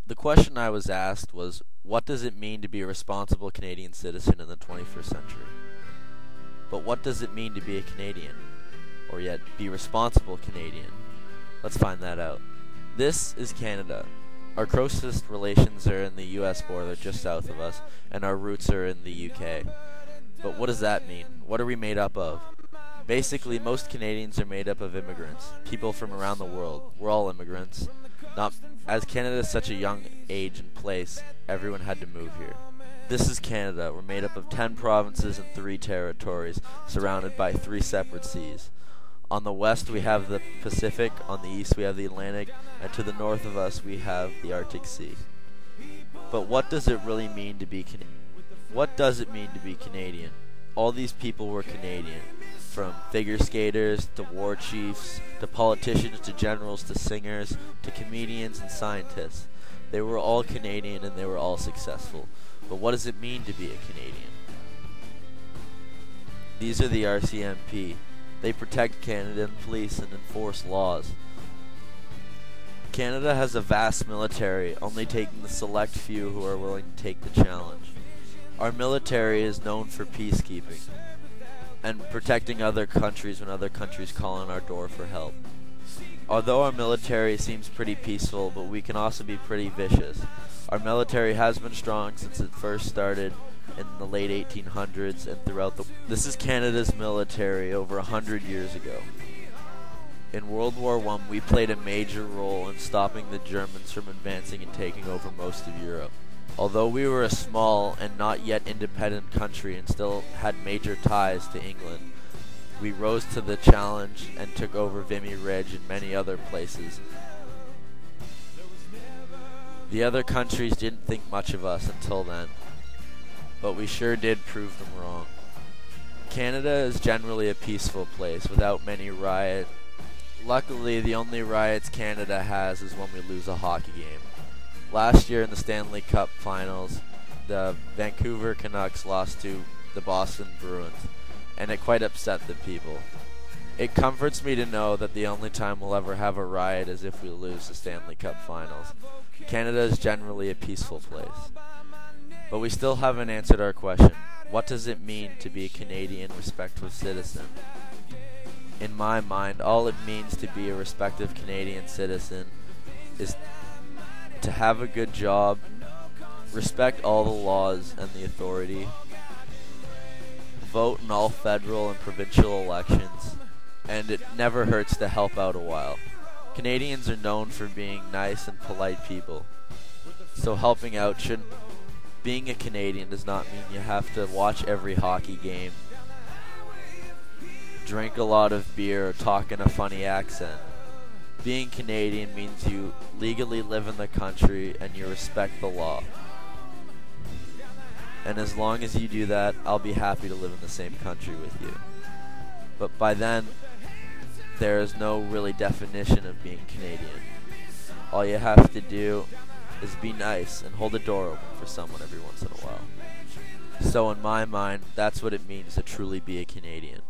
The question I was asked was, what does it mean to be a responsible Canadian citizen in the 21st century? But what does it mean to be a Canadian? Or yet, be responsible Canadian? Let's find that out. This is Canada. Our closest relations are in the US border just south of us, and our roots are in the UK. But what does that mean? What are we made up of? Basically, most Canadians are made up of immigrants, people from around the world. We're all immigrants. As Canada is such a young age and place, everyone had to move here. This is Canada. We're made up of 10 provinces and 3 territories, surrounded by 3 separate seas. On the west we have the Pacific, on the east we have the Atlantic, and to the north of us we have the Arctic Sea. But what does it really mean to be Canadian? What does it mean to be Canadian? All these people were Canadian, from figure skaters to war chiefs, to politicians, to generals, to singers, to comedians and scientists. They were all Canadian and they were all successful. But what does it mean to be a Canadian? These are the RCMP. They protect Canada and police and enforce laws. Canada has a vast military, only taking the select few who are willing to take the challenge. Our military is known for peacekeeping and protecting other countries when other countries call on our door for help. Although our military seems pretty peaceful, but we can also be pretty vicious. Our military has been strong since it first started in the late 1800s and throughout the... This is Canada's military over 100 years ago. In World War I, we played a major role in stopping the Germans from advancing and taking over most of Europe. Although we were a small and not yet independent country and still had major ties to England, we rose to the challenge and took over Vimy Ridge and many other places. The other countries didn't think much of us until then, but we sure did prove them wrong. Canada is generally a peaceful place without many riots. Luckily, the only riots Canada has is when we lose a hockey game. Last year in the Stanley Cup Finals, the Vancouver Canucks lost to the Boston Bruins, and it quite upset the people. It comforts me to know that the only time we'll ever have a riot is if we lose the Stanley Cup Finals. Canada is generally a peaceful place. But we still haven't answered our question. What does it mean to be a Canadian respectful citizen? In my mind, all it means to be a respective Canadian citizen is to have a good job, respect all the laws and the authority, vote in all federal and provincial elections, and it never hurts to help out a while. Canadians are known for being nice and polite people, so helping out shouldn't... Being a Canadian does not mean you have to watch every hockey game, drink a lot of beer, or talk in a funny accent. Being Canadian means you legally live in the country and you respect the law. And as long as you do that, I'll be happy to live in the same country with you. But by then, there is no really definition of being Canadian. All you have to do is be nice and hold the door open for someone every once in a while. So in my mind, that's what it means to truly be a Canadian.